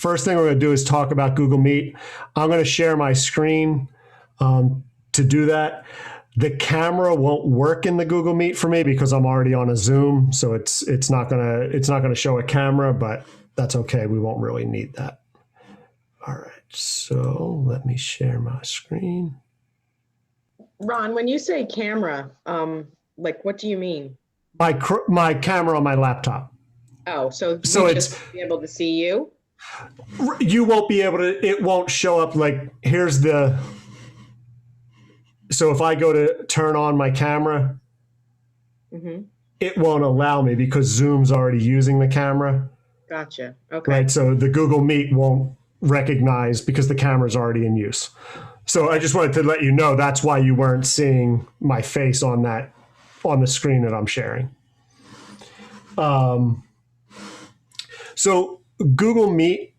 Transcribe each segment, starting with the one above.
first thing we're going to do is talk about Google Meet. I'm going to share my screen to do that. The camera won't work in the Google Meet for me because I'm already on a Zoom, so it's not gonna show a camera, but that's okay. We won't really need that. All right, so let me share my screen. Ron, when you say camera, like what do you mean? My camera on my laptop. Oh, so it's be able to see you? You won't be able to. It won't show up like here's the. So if I go to turn on my camera, it won't allow me because Zoom's already using the camera. Gotcha. Okay. Right. So the Google Meet won't recognize because the camera's already in use. So I just wanted to let you know that's why you weren't seeing my face on the screen that I'm sharing. So Google Meet,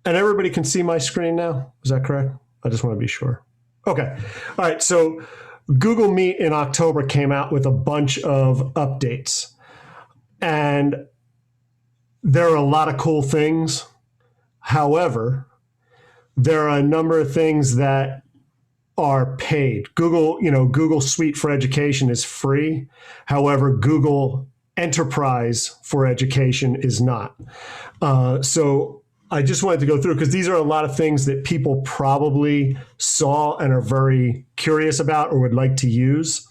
and everybody can see my screen now. Is that correct? I just want to be sure. Okay. All right. So Google Meet in October came out with a bunch of updates. And there are a lot of cool things. However, there are a number of things that are paid. Google Suite for Education is free. However, Google Enterprise for Education is not. So I just wanted to go through because these are a lot of things that people probably saw and are very curious about or would like to use.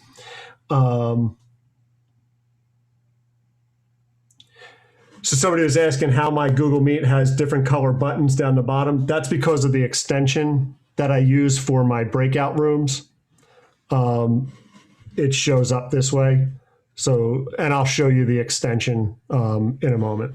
So somebody was asking how my Google Meet has different color buttons down the bottom. That's because of the extension that I use for my breakout rooms. It shows up this way. So, and I'll show you the extension in a moment.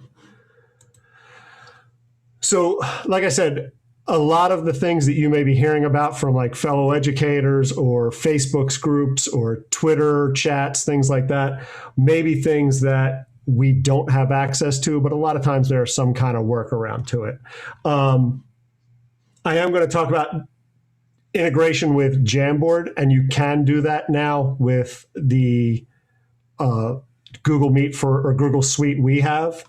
So, like I said, a lot of the things that you may be hearing about from like fellow educators or Facebook's groups or Twitter chats, things like that, may be things that we don't have access to, but a lot of times there's some kind of workaround to it. I am going to talk about integration with Jamboard, and you can do that now with the Google Meet or Google Suite we have.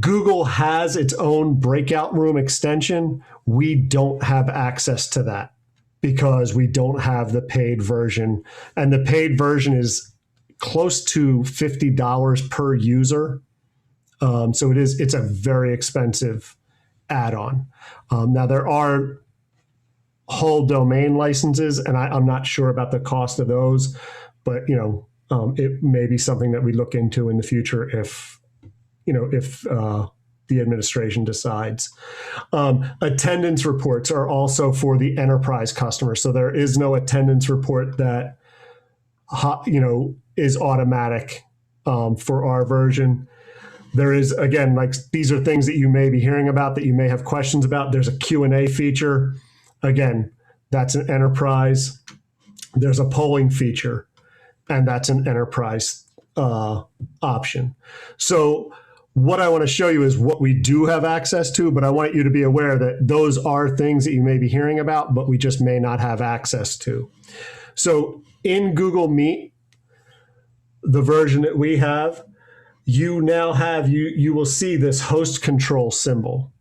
Google has its own breakout room extension. We don't have access to that because we don't have the paid version. And the paid version is close to $50 per user. So it's a very expensive add-on. Now there are whole domain licenses, and I'm not sure about the cost of those, but it may be something that we look into in the future if the administration decides. Attendance reports are also for the enterprise customer. So there is no attendance report that, is automatic for our version. There is, again, like these are things that you may be hearing about that you may have questions about. There's a Q&A feature. Again, that's an enterprise. There's a polling feature, and that's an enterprise option. So what I want to show you is what we do have access to, but I want you to be aware that those are things that you may be hearing about, but we just may not have access to. So in Google Meet, the version that we have, you now have, you will see this host control symbol.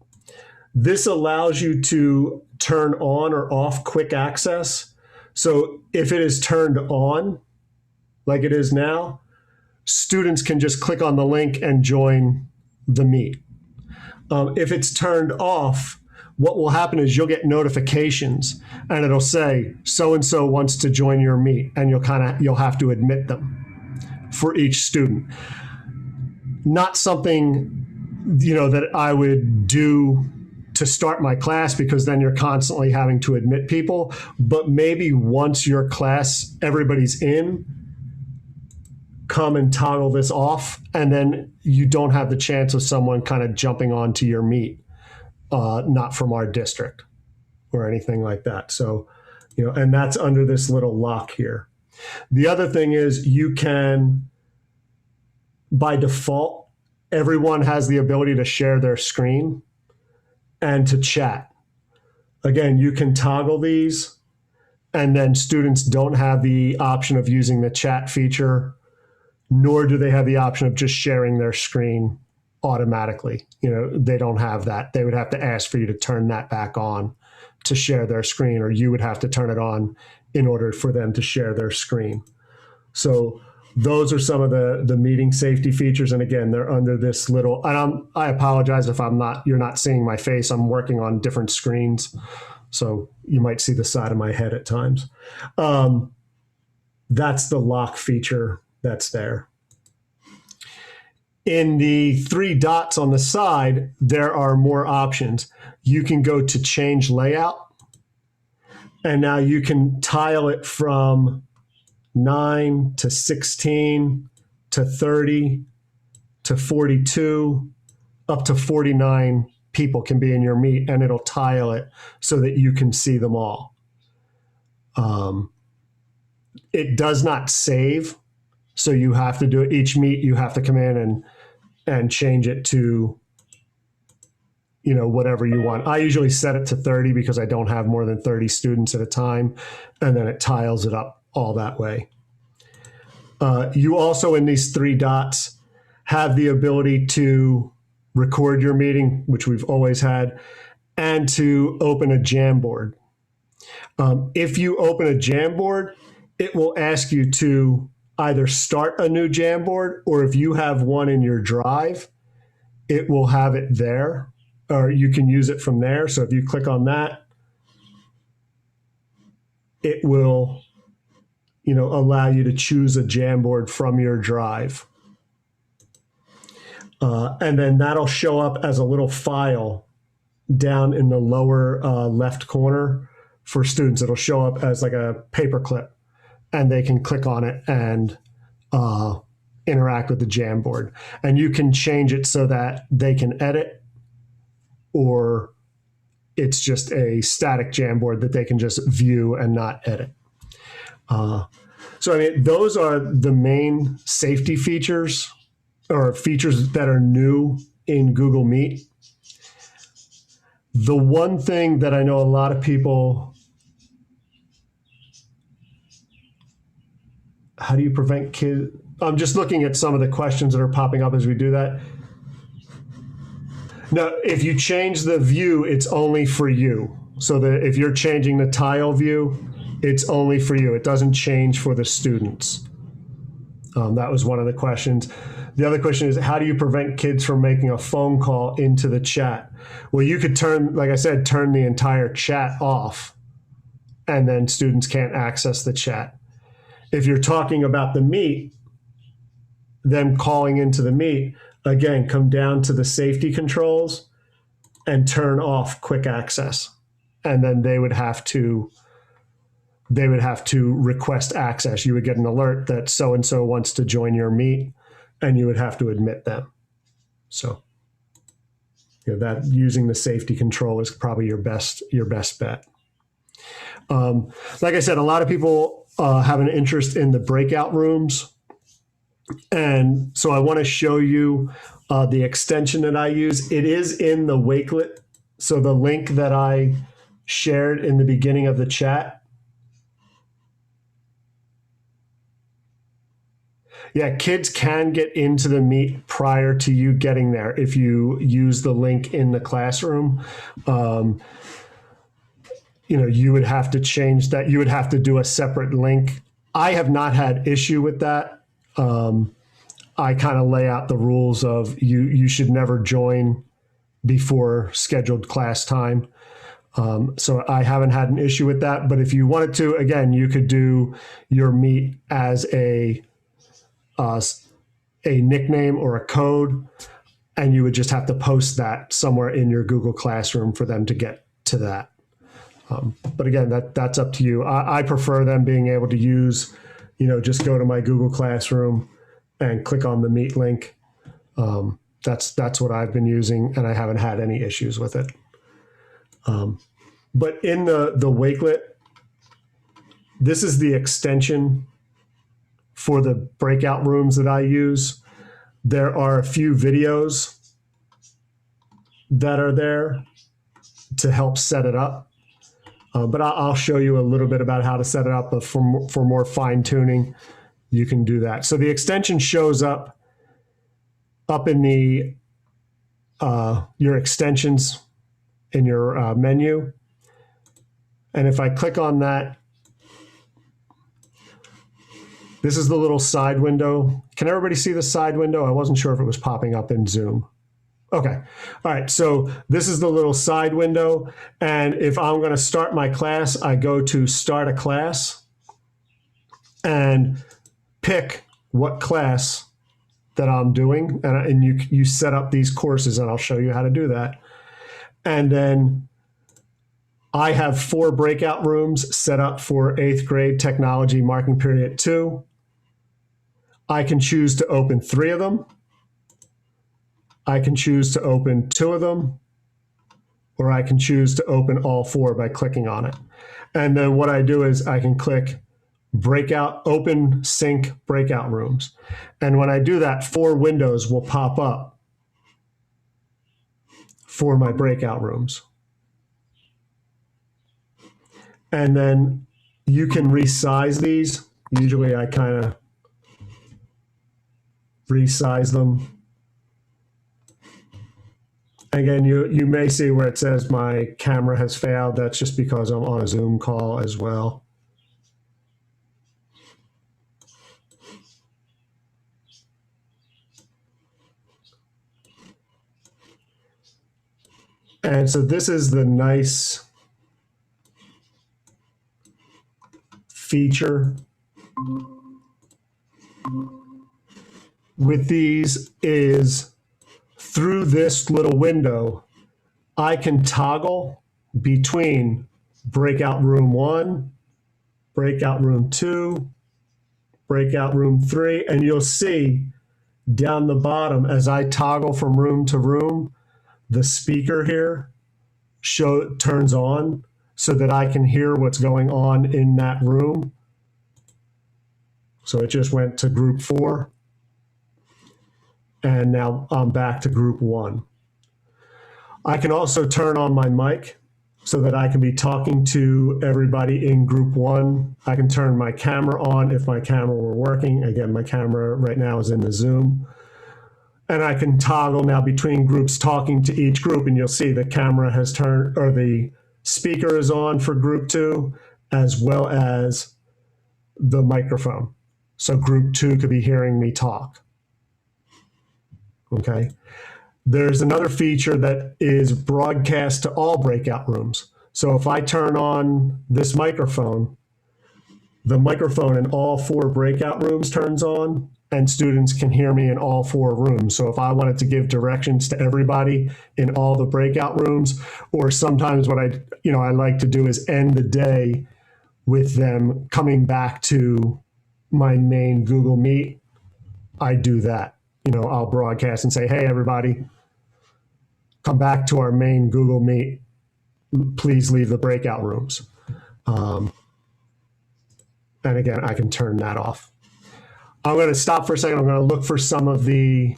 This allows you to turn on or off quick access. So if it is turned on, like it is now, students can just click on the link and join the Meet. If it's turned off, what will happen is you'll get notifications and it'll say, so-and-so wants to join your Meet, and you'll have to admit them for each student. Not something, that I would do to start my class because then you're constantly having to admit people, but maybe once your class, everybody's in, come and toggle this off, and then you don't have the chance of someone kind of jumping onto your Meet, not from our district or anything like that. So, and that's under this little lock here. The other thing is you can, by default, everyone has the ability to share their screen and to chat. Again, you can toggle these, and then students don't have the option of using the chat feature, nor do they have the option of just sharing their screen automatically. They don't have that. They would have to ask for you to turn that back on to share their screen, or you would have to turn it on in order for them to share their screen. So those are some of the meeting safety features. And again, they're under this little, and I apologize if you're not seeing my face. I'm working on different screens, so you might see the side of my head at times. That's the lock feature that's there. In the 3 dots on the side, there are more options. You can go to change layout, and now you can tile it from 9 to 16 to 30 to 42, up to 49 people can be in your meet, and it'll tile it so that you can see them all. It does not save, so you have to do it each meet. You have to come in and change it to whatever you want. I usually set it to 30 because I don't have more than 30 students at a time, and then it tiles it up all that way. You also, in these 3 dots, have the ability to record your meeting, which we've always had, and to open a Jamboard. If you open a Jamboard, it will ask you to either start a new Jamboard, or if you have one in your drive, it will have it there, or you can use it from there. So if you click on that, it will allow you to choose a Jamboard from your drive. And then that'll show up as a little file down in the lower left corner for students. It'll show up as like a paperclip, and they can click on it and interact with the Jamboard. And you can change it so that they can edit, or it's just a static Jamboard that they can just view and not edit. So those are the main safety features, or features that are new in Google Meet. The one thing that I know a lot of people, how do you prevent kids? I'm just looking at some of the questions that are popping up as we do that. Now, if you change the view, it's only for you. So that if you're changing the tile view, it's only for you. It doesn't change for the students. That was one of the questions. The other question is, how do you prevent kids from making a phone call into the chat? Well, you could turn, like I said, turn the entire chat off, and then students can't access the chat. If you're talking about the meet, them calling into the meet, again, come down to the safety controls and turn off quick access. And then they would have to request access. You would get an alert that so-and-so wants to join your meet, and you would have to admit them. So that using the safety control is probably your best bet. Like I said, a lot of people have an interest in the breakout rooms. And so I want to show you the extension that I use. It is in the Wakelet. So the link that I shared in the beginning of the chat. Yeah, kids can get into the meet prior to you getting there if you use the link in the classroom. You would have to change that. You would have to do a separate link. I have not had issue with that. I kind of lay out the rules of you should never join before scheduled class time. So I haven't had an issue with that. But if you wanted to, again, you could do your meet as a nickname or a code, and you would just have to post that somewhere in your Google Classroom for them to get to that. But again, that's up to you. I prefer them being able to use, just go to my Google Classroom and click on the Meet link. That's what I've been using, and I haven't had any issues with it. But in the Wakelet, this is the extension for the breakout rooms that I use. There are a few videos that are there to help set it up. But I'll show you a little bit about how to set it up. But for more fine tuning, you can do that. So the extension shows up in the your extensions in your menu. And if I click on that, this is the little side window. Can everybody see the side window? I wasn't sure if it was popping up in Zoom. Okay. All right. So this is the little side window. And if I'm going to start my class, I go to Start a Class and pick what class that I'm doing. And you set up these courses, and I'll show you how to do that. And then I have 4 breakout rooms set up for 8th grade technology marking period 2. I can choose to open 3 of them. I can choose to open 2 of them, or I can choose to open all 4 by clicking on it. And then what I do is I can click open sync breakout rooms. And when I do that, 4 windows will pop up for my breakout rooms. And then you can resize these. Usually I kind of resize them. Again, you may see where it says my camera has failed. That's just because I'm on a Zoom call as well. And so this is the nice feature with these is through this little window, I can toggle between breakout room 1, breakout room 2, breakout room 3, and you'll see down the bottom as I toggle from room to room, the speaker here turns on so that I can hear what's going on in that room. So it just went to group 4. And now I'm back to group 1. I can also turn on my mic so that I can be talking to everybody in group 1. I can turn my camera on if my camera were working. Again, my camera right now is in the Zoom. And I can toggle now between groups talking to each group, and you'll see the camera has turned, or the speaker is on for group 2, as well as the microphone. So group 2 could be hearing me talk. Okay. There's another feature that is broadcast to all breakout rooms. So if I turn on this microphone, the microphone in all 4 breakout rooms turns on, and students can hear me in all 4 rooms. So if I wanted to give directions to everybody in all the breakout rooms, or sometimes what I like to do is end the day with them coming back to my main Google Meet, I do that. I'll broadcast and say, hey, everybody, come back to our main Google Meet. Please leave the breakout rooms. And again, I can turn that off. I'm going to stop for a second. I'm going to look for some of the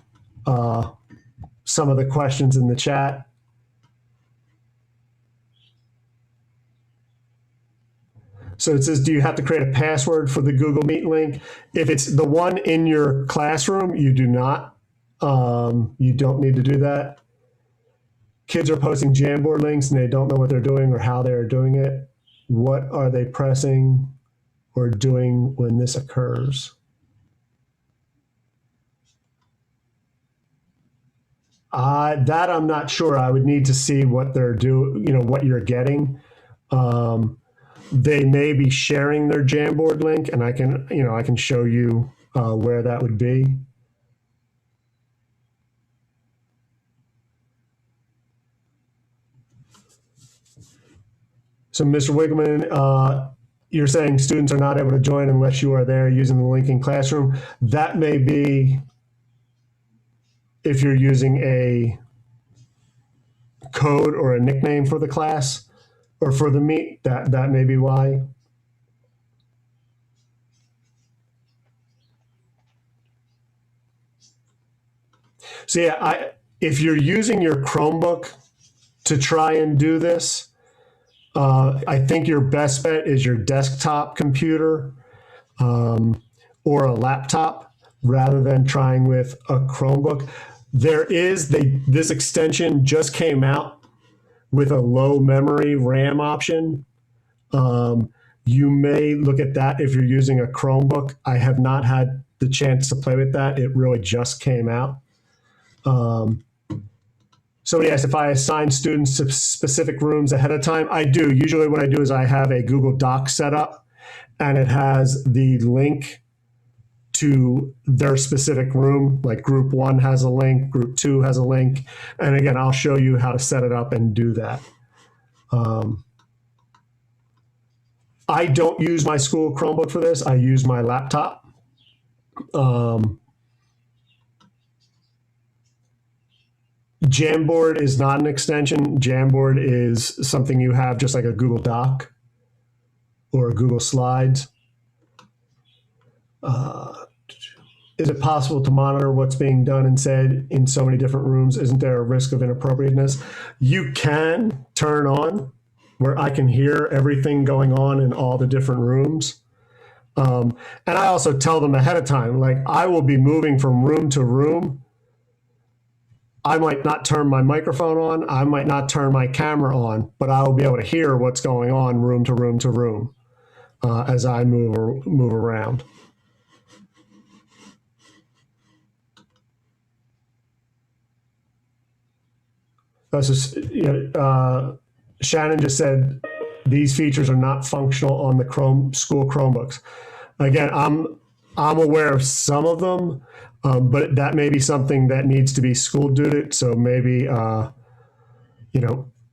questions in the chat. So it says, do you have to create a password for the Google Meet link? If it's the one in your classroom, you do not. You don't need to do that. Kids are posting Jamboard links and they don't know what they're doing or how they're doing it. What are they pressing or doing when this occurs? That I'm not sure. I would need to see what they're doing, what you're getting. They may be sharing their Jamboard link, and I can show you where that would be. So, Mr. Wiggman, you're saying students are not able to join unless you are there using the link in Classroom. That may be if you're using a code or a nickname for the class or for the Meet, that may be why. So yeah, if you're using your Chromebook to try and do this, I think your best bet is your desktop computer or a laptop rather than trying with a Chromebook. This extension just came out with a low memory RAM option. You may look at that if you're using a Chromebook. I have not had the chance to play with that. It really just came out. Somebody asked if I assign students to specific rooms ahead of time. I do. Usually what I do is I have a Google Doc set up, and it has the link to their specific room. Like group 1 has a link, group 2 has a link. And again, I'll show you how to set it up and do that. I don't use my school Chromebook for this. I use my laptop. Jamboard is not an extension. Jamboard is something you have just like a Google Doc or a Google Slides. Is it possible to monitor what's being done and said in so many different rooms? Isn't there a risk of inappropriateness? You can turn on where I can hear everything going on in all the different rooms. And I also tell them ahead of time, like I will be moving from room to room. I might not turn my microphone on. I might not turn my camera on, but I will be able to hear what's going on room to room to room as I move around. Shannon just said these features are not functional on the school Chromebooks. Again, I'm aware of some of them, but that may be something that needs to be school duty. So maybe,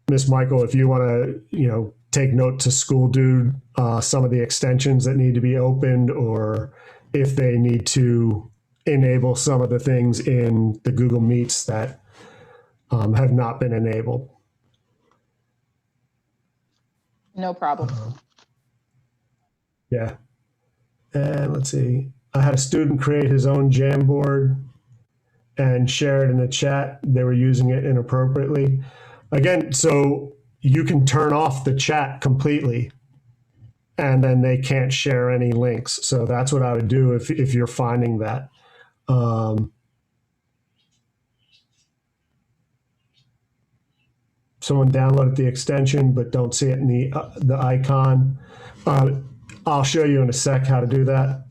Miss Michael, if you want to, take note to school dude some of the extensions that need to be opened, or if they need to enable some of the things in the Google Meets that have not been enabled. No problem. Yeah. And let's see. I had a student create his own Jamboard and share it in the chat. They were using it inappropriately. Again, so you can turn off the chat completely and then they can't share any links. So that's what I would do if you're finding that. Someone downloaded the extension but don't see it in the icon. I'll show you in a sec how to do that.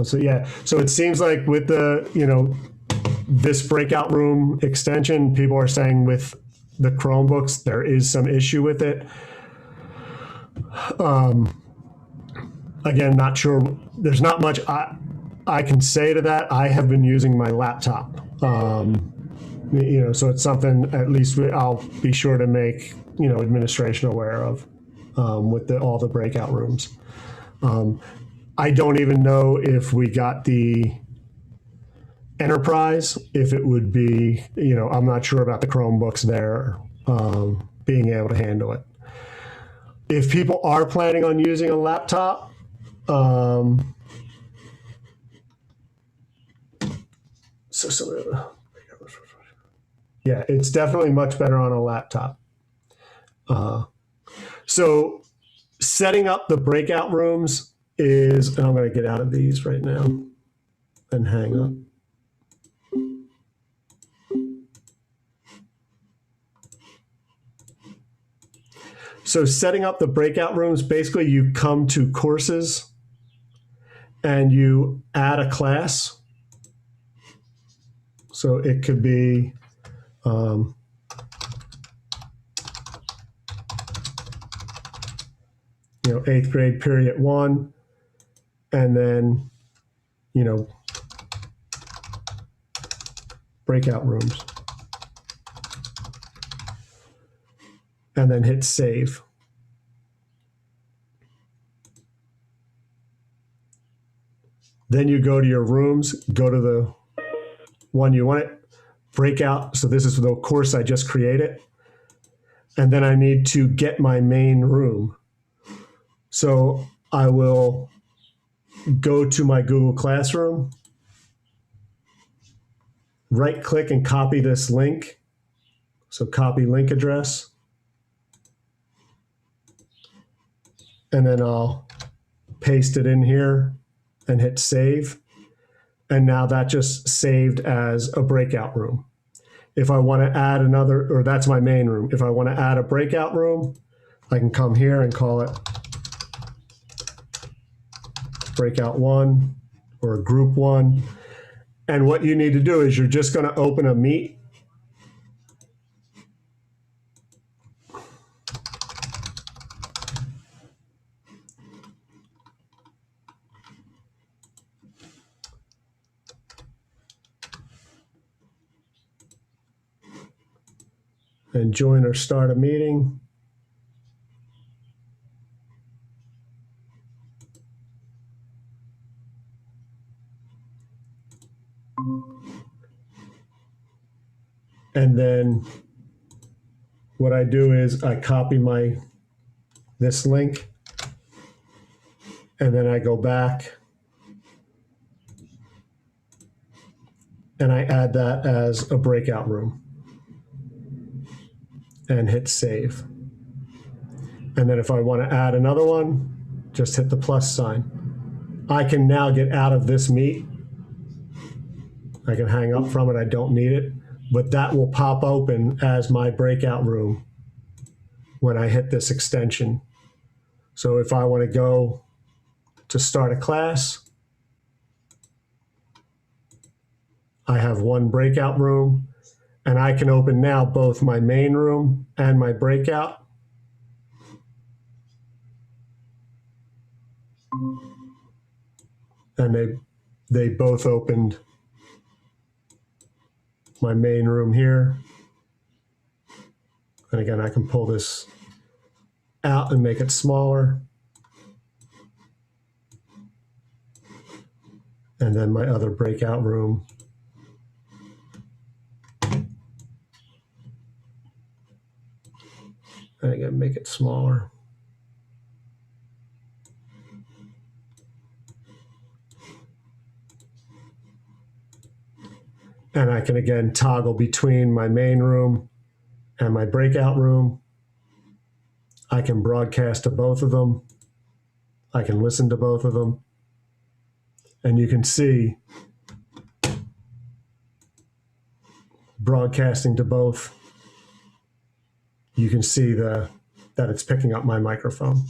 So yeah, so it seems like with the, this breakout room extension, people are saying with the Chromebooks, there is some issue with it. Again, not sure. There's not much I can say to that. I have been using my laptop. So it's something at least I'll be sure to make, administration aware of with all the breakout rooms. I don't even know if we got the enterprise, if it would be, I'm not sure about the Chromebooks there being able to handle it. If people are planning on using a laptop, yeah, it's definitely much better on a laptop. So setting up the breakout rooms is, and I'm going to get out of these right now and hang up. So setting up the breakout rooms, basically you come to courses and you add a class. So it could be, 8th grade period 1, and then, breakout rooms. And then hit save. Then you go to your rooms, go to the one you want it, breakout. So this is the course I just created. And then I need to get my main room. So I will go to my Google Classroom, right click and copy this link. So copy link address. And then I'll paste it in here and hit save. And now that just saved as a breakout room. If I want to add another, or that's my main room. If I want to add a breakout room, I can come here and call it breakout 1 or group 1. And what you need to do is you're just going to open a Meet. And join or start a meeting. And then what I do is I copy this link, and then I go back and I add that as a breakout room and hit save. And then if I want to add another one, just hit the plus sign. I can now get out of this Meet. I can hang up from it. I don't need it, but that will pop open as my breakout room when I hit this extension. So if I want to go to start a class, I have one breakout room, and I can open now both my main room and my breakout. And they both opened my main room here. And again, I can pull this out and make it smaller. And then my other breakout room. And again, make it smaller. And I can again toggle between my main room and my breakout room. I can broadcast to both of them. I can listen to both of them. And you can see broadcasting to both. You can see that it's picking up my microphone.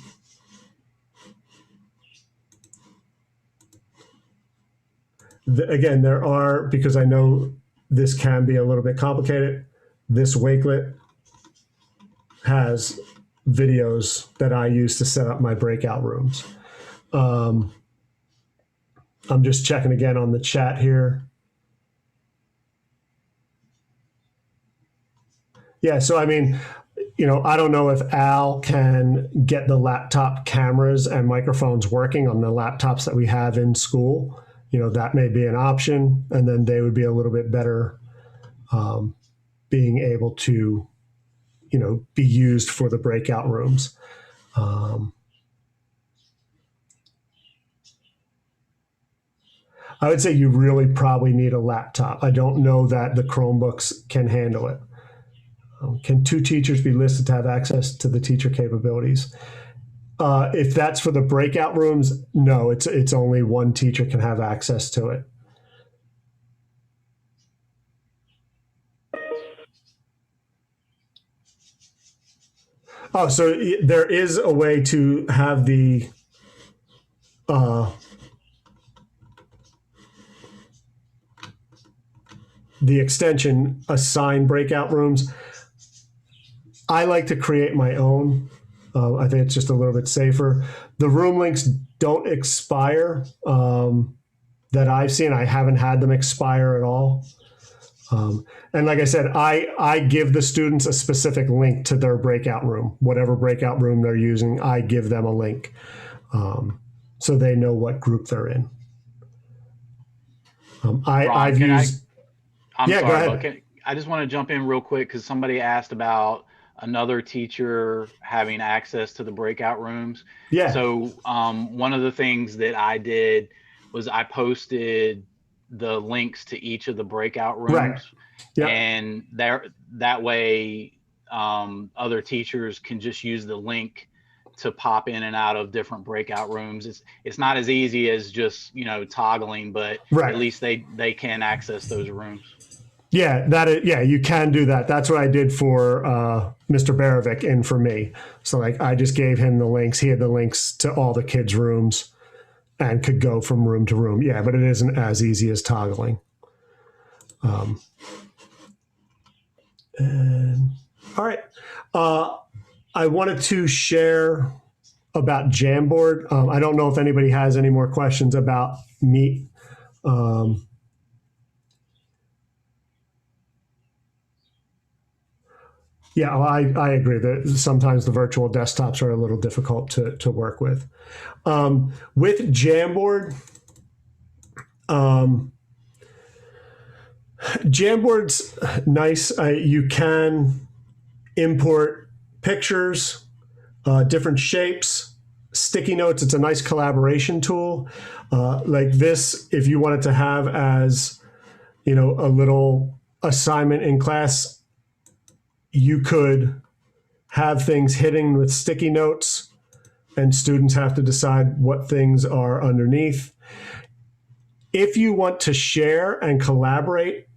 Again, there are, because I know this can be a little bit complicated, this Wakelet has videos that I use to set up my breakout rooms. I'm just checking again on the chat here. Yeah, so I mean, I don't know if Al can get the laptop cameras and microphones working on the laptops that we have in school. That may be an option, and then they would be a little bit better being able to, be used for the breakout rooms. I would say you really probably need a laptop. I don't know that the Chromebooks can handle it. Can 2 teachers be listed to have access to the teacher capabilities? If that's for the breakout rooms, no, it's only one teacher can have access to it. Oh, so there is a way to have the extension assign breakout rooms. I like to create my own. I think it's just a little bit safer. The room links don't expire that I've seen. I haven't had them expire at all. And like I said, I give the students a specific link to their breakout room. Whatever breakout room they're using, I give them a link so they know what group they're in. I've used... I'm yeah, sorry, go ahead. but I just want to jump in real quick because somebody asked about another teacher having access to the breakout rooms. Yeah. So one of the things that I did was I posted the links to each of the breakout rooms. Right. Yep. And that way other teachers can just use the link to pop in and out of different breakout rooms. It's not as easy as just, you know, toggling, but Right. at least they can access those rooms. Yeah, yeah, you can do that. That's what I did for Mr. Barovic and for me. So like I just gave him the links. He had the links to all the kids' rooms and could go from room to room. Yeah, but it isn't as easy as toggling. And all right. I wanted to share about Jamboard. I don't know if anybody has any more questions about Meet. Yeah, well, I agree that sometimes the virtual desktops are a little difficult to work with. With Jamboard, Jamboard's nice. You can import pictures, different shapes, sticky notes. It's a nice collaboration tool. Like this, if you wanted to have as, you know, a little assignment in class, you could have things hidden with sticky notes and students have to decide what things are underneath. If you want to share and collaborate,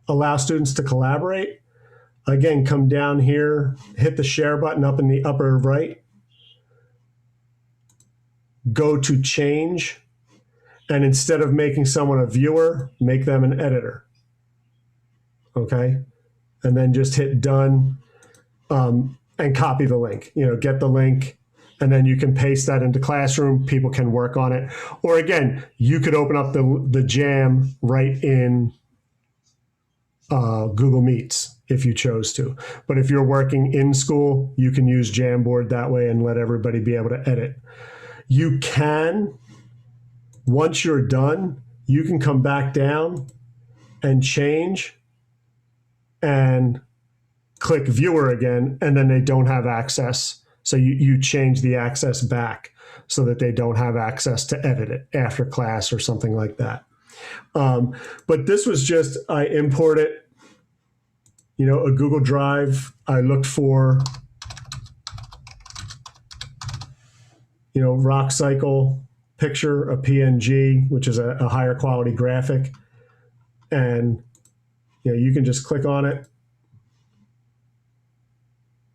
allow students to collaborate, again, come down here, hit the share button up in the upper right, go to change, and instead of making someone a viewer, make them an editor. Okay? And then just hit done. And copy the link, you know, get the link, and then you can paste that into Classroom. People can work on it. Or again, you could open up the Jam right in Google Meets if you chose to. But if you're working in school, you can use Jamboard that way and let everybody be able to edit. You can, once you're done, you can come back down and change and click viewer again, and then they don't have access. So you change the access back so that they don't have access to edit it after class or something like that. But this was just, I imported, you know, a Google Drive. I looked for, you know, rock cycle picture, a PNG, which is a higher quality graphic. And, you know, you can just click on it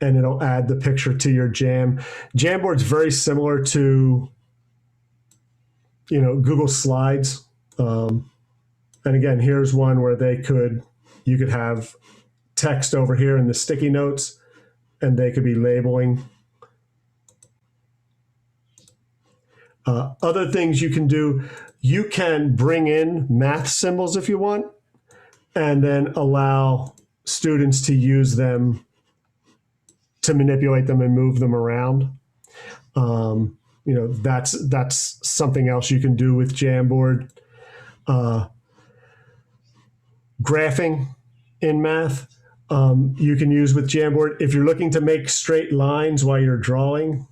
and it'll add the picture to your Jam. Jamboard's very similar to, you know, Google Slides. And again, here's one where you could have text over here in the sticky notes, and they could be labeling. Other things you can do, you can bring in math symbols if you want, and then allow students to use them to manipulate them and move them around. You know, that's something else you can do with Jamboard. Graphing in math, you can use with Jamboard. If you're looking to make straight lines while you're drawing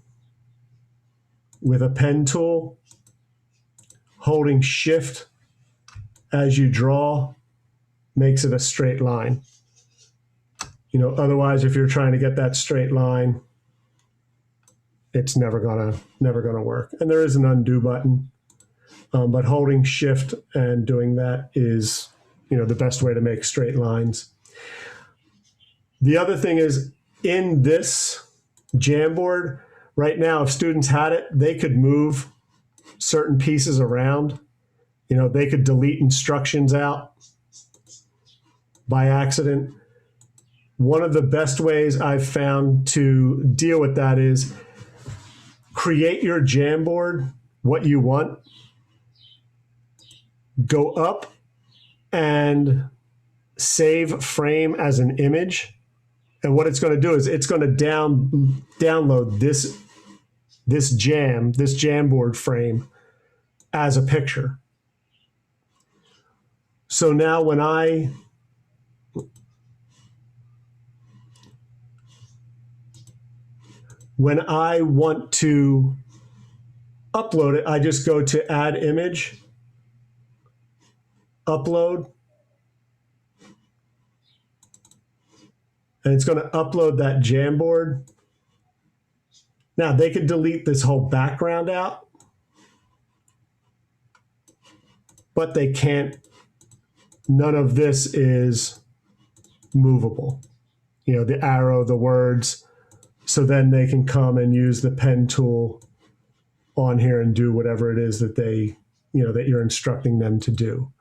with a pen tool, holding Shift as you draw makes it a straight line. You know, otherwise, if you're trying to get that straight line, it's never gonna work. And there is an undo button, but holding Shift and doing that is, you know, the best way to make straight lines. The other thing is, in this Jamboard right now, if students had it, they could move certain pieces around. You know, they could delete instructions out by accident. One of the best ways I've found to deal with that is create your Jamboard, what you want, go up and save frame as an image. And what it's going to do is it's going to download this Jamboard frame as a picture. So now when I want to upload it, I just go to Add Image, Upload, and it's going to upload that Jamboard. Now they could delete this whole background out, but they can't, none of this is movable. You know, the arrow, the words. So then they can come and use the pen tool on here and do whatever it is that they, you know, that you're instructing them to do.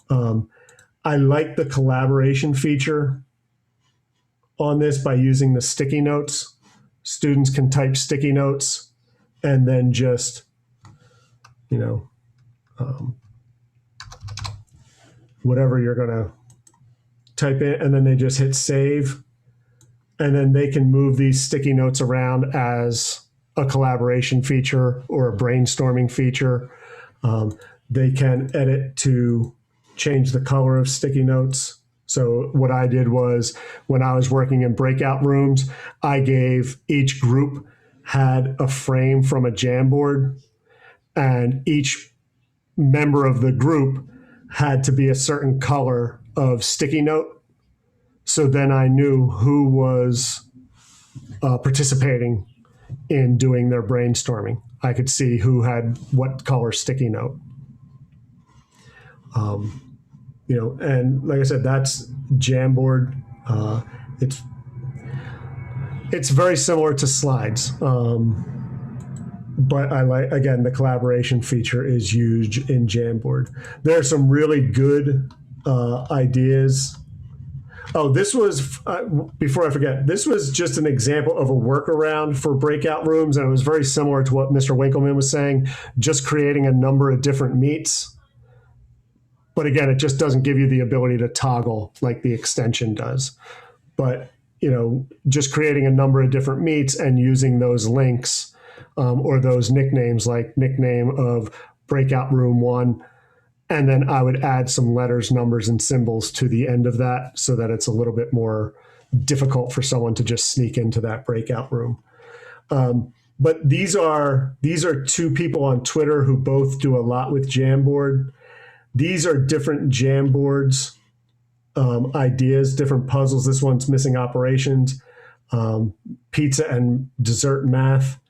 I like the collaboration feature on this by using the sticky notes. Students can type sticky notes and then just, you know, whatever you're going to type in, and then they just hit save. And then they can move these sticky notes around as a collaboration feature or a brainstorming feature. They can edit to change the color of sticky notes. So what I did was, when I was working in breakout rooms, I gave each group had a frame from a Jamboard, and each member of the group had to be a certain color of sticky note. So then I knew who was participating in doing their brainstorming. I could see who had what color sticky note. You know, and like I said, that's Jamboard. It's very similar to Slides, but I like, again, the collaboration feature is huge in Jamboard. There are some really good ideas. Oh, this was, before I forget, this was just an example of a workaround for breakout rooms, and it was very similar to what Mr. Winkleman was saying, just creating a number of different meets. But again, it just doesn't give you the ability to toggle like the extension does. But, you know, just creating a number of different meets and using those links or those nicknames, like nickname of breakout room 1. And then I would add some letters, numbers, and symbols to the end of that so that it's a little bit more difficult for someone to just sneak into that breakout room. But these are two people on Twitter who both do a lot with Jamboard. These are different Jamboards ideas, different puzzles. This one's missing operations, pizza and dessert math.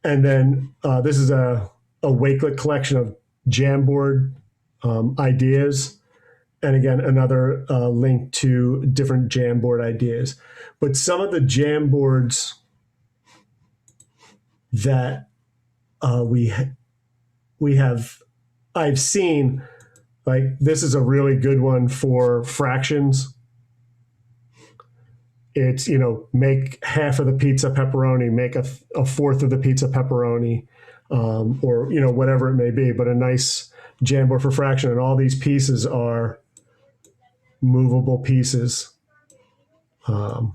And then this is a Wakelet collection of Jamboard ideas. And again, another link to different Jamboard ideas. But some of the Jamboards that I've seen, like this is a really good one for fractions. It's, you know, make half of the pizza pepperoni, make a fourth of the pizza pepperoni, or, you know, whatever it may be, but a nice Jamboard for fraction. And all these pieces are movable pieces. You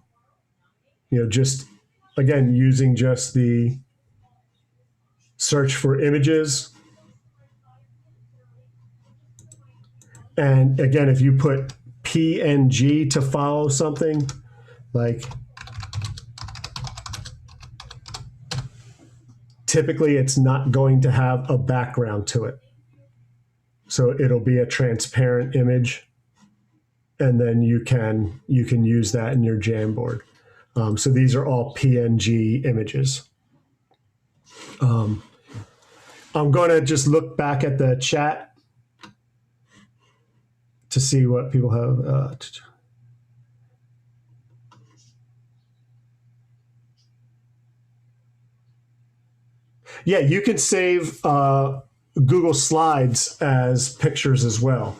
know, just, again, using just the search for images. And again, if you put PNG to follow something, like typically it's not going to have a background to it. So it'll be a transparent image, and then you can use that in your Jamboard. So these are all PNG images. I'm going to just look back at the chat to see what people have. Yeah, you can save Google Slides as pictures as well.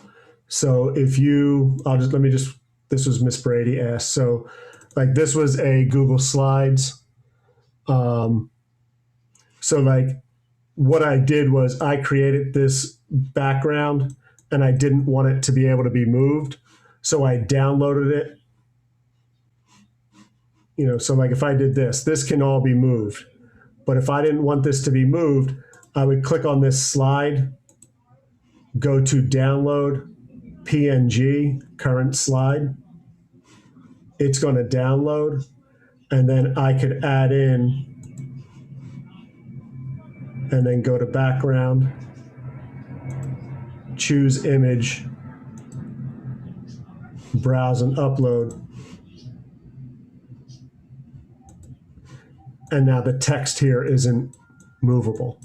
So if you, this was Miss Brady asked. So like this was a Google Slides. So like what I did was I created this background and I didn't want it to be able to be moved. So I downloaded it. You know, so like if I did this can all be moved. But if I didn't want this to be moved, I would click on this slide, go to download PNG, current slide. It's going to download, and then I could add in and then go to background, choose image, browse and upload. And now the text here isn't movable.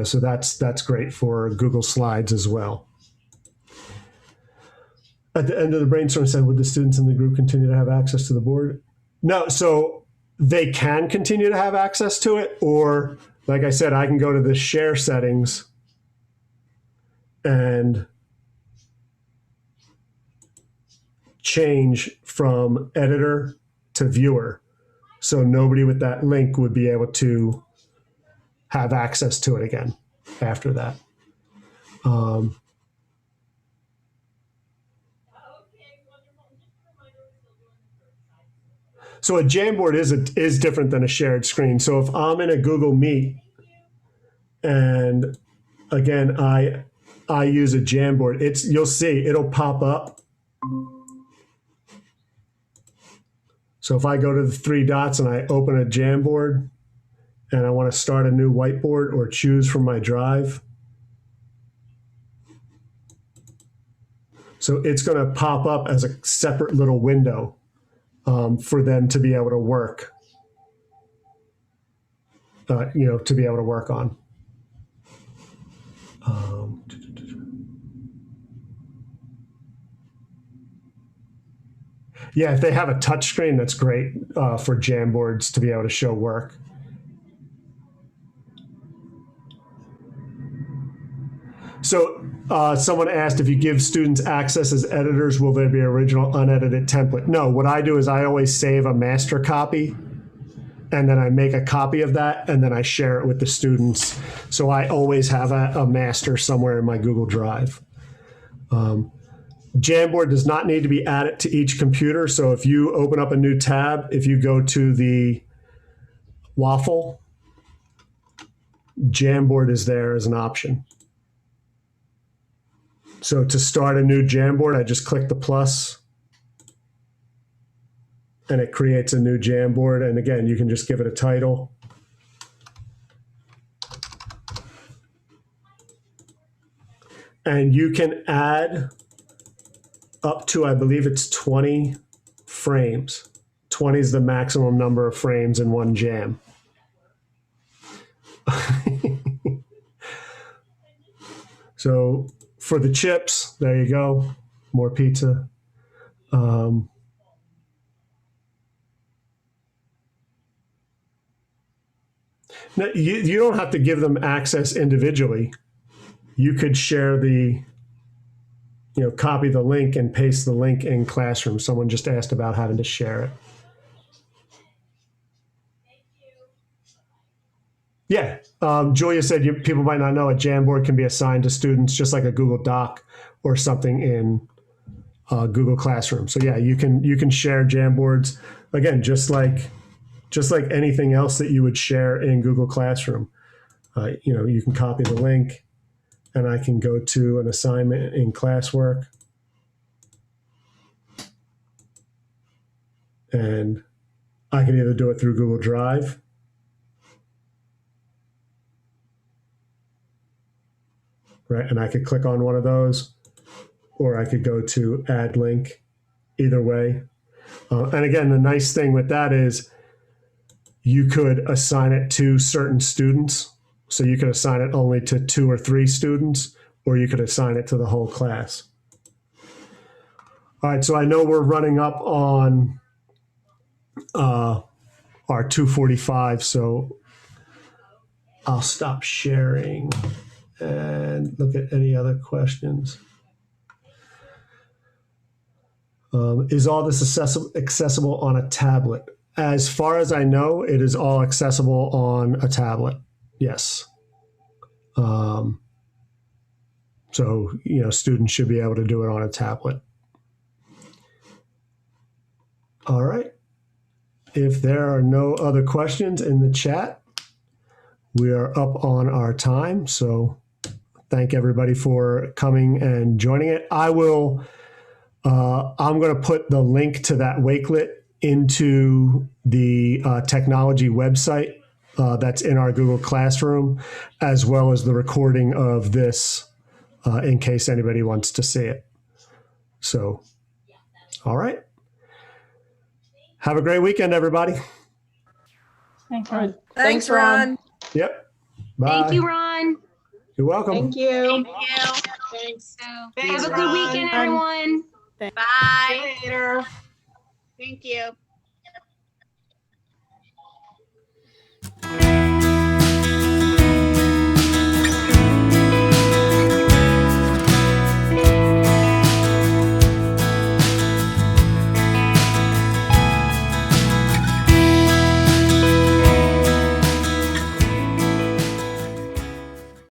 So that's great for Google Slides as well. At the end of the brainstorm said, would the students in the group continue to have access to the board? No, so they can continue to have access to it, or like I said, I can go to the share settings and change from editor to viewer. So nobody with that link would be able to have access to it again after that. So a Jamboard is different than a shared screen. So if I'm in a Google Meet, and again I use a Jamboard, you'll see it'll pop up. So if I go to the three dots and I open a Jamboard and I want to start a new whiteboard or choose from my drive, so it's going to pop up as a separate little window for them to be able to work, to be able to work on. Yeah, if they have a touch screen, that's great for Jamboards to be able to show work. So someone asked, if you give students access as editors, will there be original unedited template? No, what I do is I always save a master copy, and then I make a copy of that, and then I share it with the students. So I always have a master somewhere in my Google Drive. Jamboard does not need to be added to each computer. So if you open up a new tab, if you go to the waffle, Jamboard is there as an option. So to start a new Jamboard, I just click the plus and it creates a new Jamboard. And again, you can just give it a title. And you can add up to, I believe it's 20 frames. 20 is the maximum number of frames in one jam. So for the chips, there you go, more pizza. Now you don't have to give them access individually. You could share the, copy the link and paste the link in Classroom. Someone just asked about having to share it. Yeah, Julia said people might not know a Jamboard can be assigned to students just like a Google Doc or something in Google Classroom. So yeah, you can share Jamboards again, just like anything else that you would share in Google Classroom. You can copy the link, and I can go to an assignment in classwork, and I can either do it through Google Drive, right? And I could click on one of those, or I could go to add link, either way. And again, the nice thing with that is you could assign it to certain students. So you could assign it only to 2 or 3 students, or you could assign it to the whole class. All right, so I know we're running up on our 2:45, so I'll stop sharing and look at any other questions. Is all this accessible on a tablet? As far as I know, it is all accessible on a tablet. Yes. So, students should be able to do it on a tablet. All right. If there are no other questions in the chat, we are up on our time. So thank everybody for coming and joining it. I'm going to put the link to that Wakelet into the technology website that's in our Google Classroom, as well as the recording of this in case anybody wants to see it. So, all right. Have a great weekend, everybody. Thanks, All right. Ron. Thanks, Ron. Yep. Bye. Thank you, Ron. You're welcome. Thank you. Thank you. Thanks. Have Thanks, a good Ron. weekend, everyone. Bye. Later. Thank you.